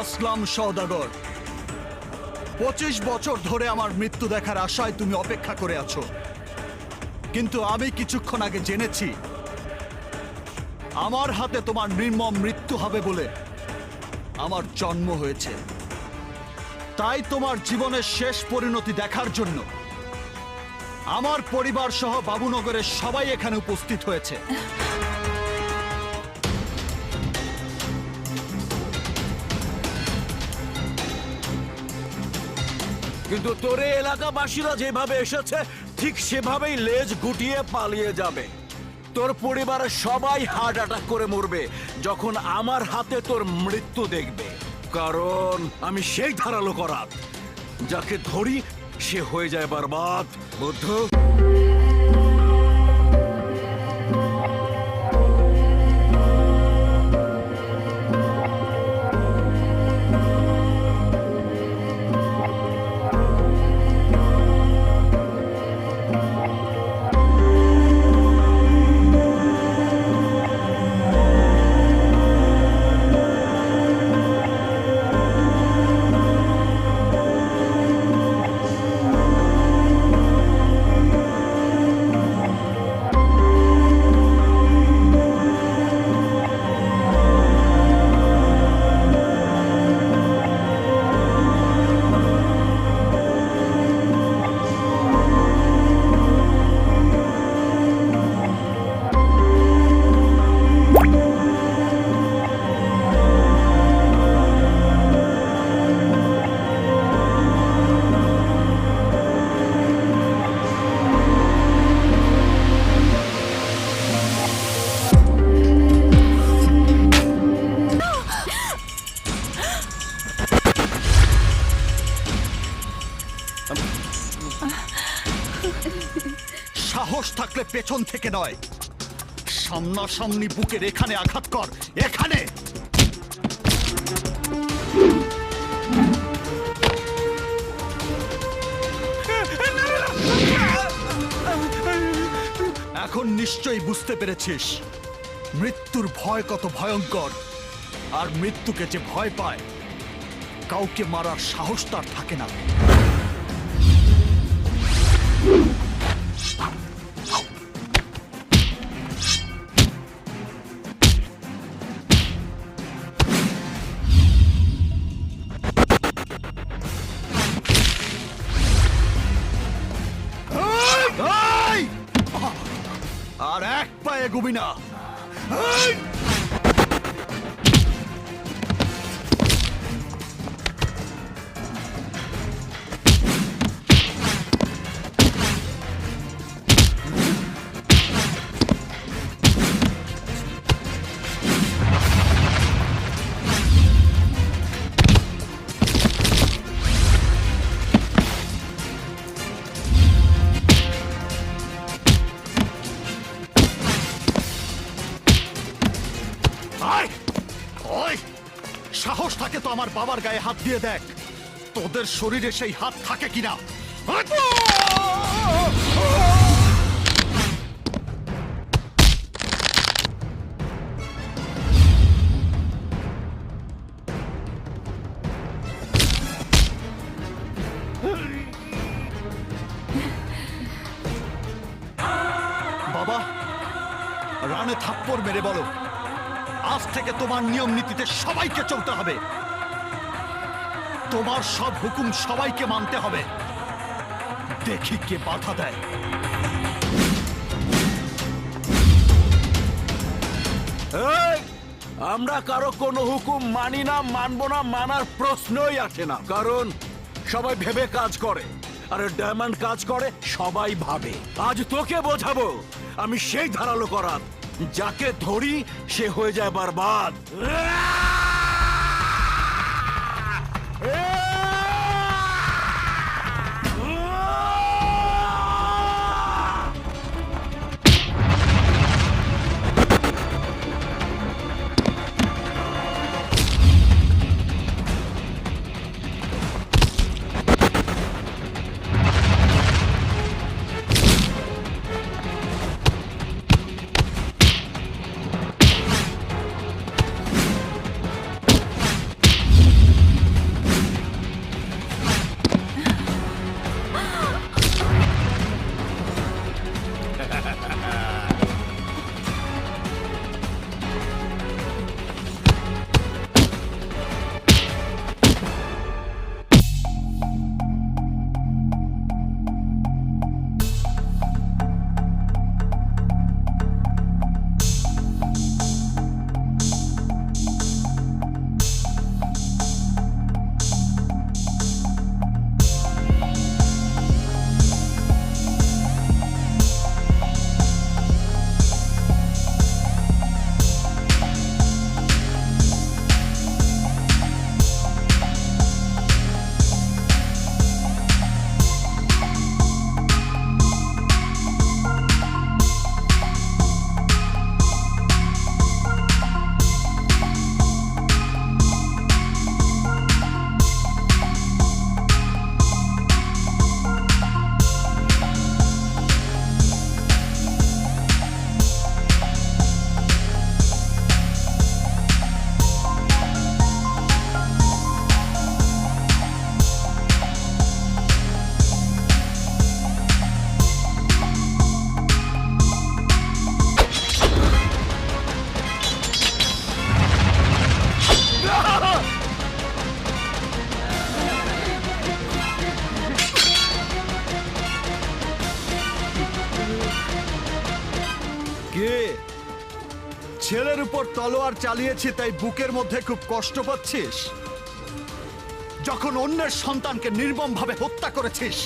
আসলাম সওদাগর, 25 বছর ধরে আমার মৃত্যু দেখার আশায় তুমি অপেক্ষা করে আছো, কিন্তু আমি কিছুক্ষণ আগে জেনেছি আমার হাতে তোমার নির্মম মৃত্যু হবে বলে আমার জন্ম হয়েছে। তাই তোমার জীবনের শেষ পরিণতি দেখার জন্য আমার পরিবার সহ বাবুনগরের সবাই এখানে উপস্থিত হয়েছে। কিন্তু তোরে এলাকাবাসীরা যেভাবে এসেছে ঠিক সেভাবেই লেজ গুটিয়ে পালিয়ে যাবে। তোর পরিবারের সবাই হার্ট অ্যাটাক করে মরবে যখন আমার হাতে তোর মৃত্যু দেখবে, কারণ আমি সেই ধারালো করাত, যাকে ধরি সে হয়ে যায় বরবাদ। বুদ্ধ, সাহস থাকলে পেছন থেকে নয়, সামনাসামনি বুকের এখানে আঘাত কর, এখানে। এখন নিশ্চয়ই বুঝতে পেরেছিস মৃত্যুর ভয় কত ভয়ঙ্কর, আর মৃত্যুকে যে ভয় পায় কাউকে মারার সাহস তার থাকে না। আর এক পায়ে এগোবি না। সাহস থাকে তো আমার বাবার গায়ে হাত দিয়ে দেখ, তোদের শরীরে সেই হাত থাকে কিনা। বাবা, রানে থাপ্পড় মেরে বলো আজ থেকে তোমার নিয়ম নীতিতে সবাইকে চলতে হবে, তোমার সব হুকুম সবাইকে মানতে হবে। দেখি কে বাধা দেয়। আমরা কারো কোনো হুকুম মানি না, মানবো না, মানার প্রশ্নই আসে না, কারণ সবাই ভেবে কাজ করে, আর ডায়মন্ড কাজ করে সবাই ভাবে। আজ তোকে বোঝাবো আমি সেই ধারালো করাত, যাকে ধরি সে হয়ে যায় বরবাদ। ছেলের উপর তলোয়ার চালিয়েছি তাই বুকের মধ্যে খুব কষ্ট পাচ্ছিস? যখন অন্যের সন্তানকে নির্মমভাবে হত্যা করেছিস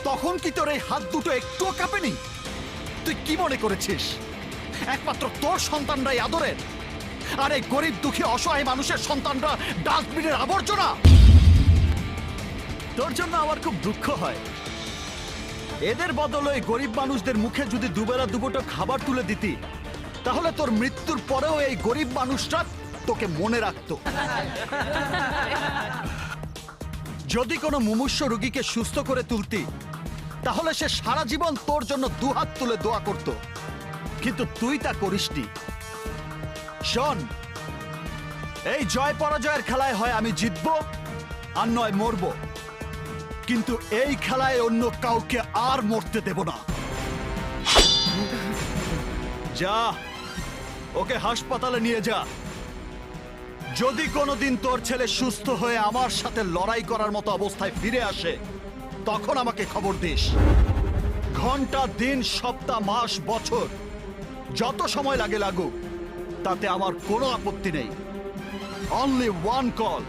তখন কি তোর এই হাত দুটো একটুও কাঁপেনি? তুই কি মনে করেছিস একমাত্র তোর সন্তানরাই আদরের, আর এই গরিব দুঃখী অসহায় মানুষের সন্তানরা ডাস্টবিনের আবর্জনা? তোর জন্য আমার খুব দুঃখ হয়। এদের বদলে এই গরিব মানুষদের মুখে যদি দুবেলা দুবুটো খাবার তুলে দিতি তাহলে তোর মৃত্যুর পরেও এই গরিব মানুষটা তোকে মনে রাখতো। যদি কোনো মুমূর্ষু রোগীকে সুস্থ করে তুলতি তাহলে সে সারা জীবন তোর জন্য দুহাত তুলে দোয়া করত, কিন্তু তুই তা করিসনি। শোন, এই জয় পরাজয়ের খেলায় হয় আমি জিতবো আর নয় মরবো, কিন্তু এই খেলায় অন্য কাউকে আর মরতে দেব না। যা, ওকে হাসপাতালে নিয়ে যা। যদি কোনোদিন তোর ছেলে সুস্থ হয়ে আমার সাথে লড়াই করার মতো অবস্থায় ফিরে আসে তখন আমাকে খবর দিস। ঘন্টা, দিন, সপ্তাহ, মাস, বছর যত সময় লাগে লাগুক তাতে আমার কোনো আপত্তি নেই। Only one call.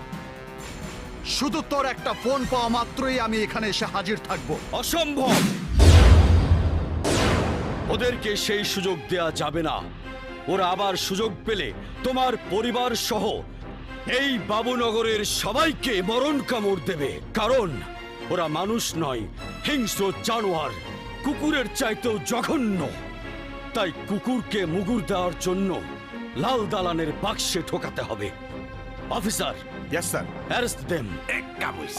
শুধু তোর একটা ফোন পাওয়া মাত্রই আমি এখানে এসে হাজির থাকবো। অসম্ভব! ওদেরকে সেই সুযোগ দেয়া যাবে না। ওরা আবার সুযোগ পেলে তোমার পরিবার সহ এই বাবুনগরের সবাইকে মরণ কামড় দেবে, কারণ ওরা মানুষ নয়, হিংস্র জানোয়ার, কুকুরের চাইতেও জঘন্য। তাই কুকুরকে মুগুর দেওয়ার জন্য লাল দালানের বাক্সে ঢোকাতে হবে। Officer, yes sir. Arrest them.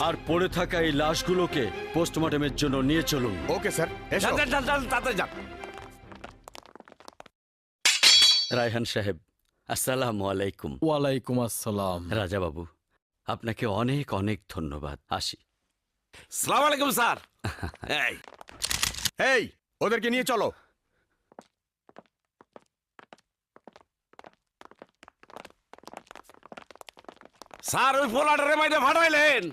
আর পড়ে থাকা এই লাশগুলোকে পোস্টমর্টমের জন্য নিয়ে চলুন। ওকে স্যার, এসো। রায়হান সাহেব, আসসালামু আলাইকুম। ওয়ালাইকুম আসসালাম। রাজা বাবু, আপনাকে অনেক অনেক ধন্যবাদ। আসি। সালাম আলাইকুম স্যার। এই, ওদেরকে নিয়ে চলো। স্যার, ওই ফোলাটারে মাইরে ফাটাইলেন।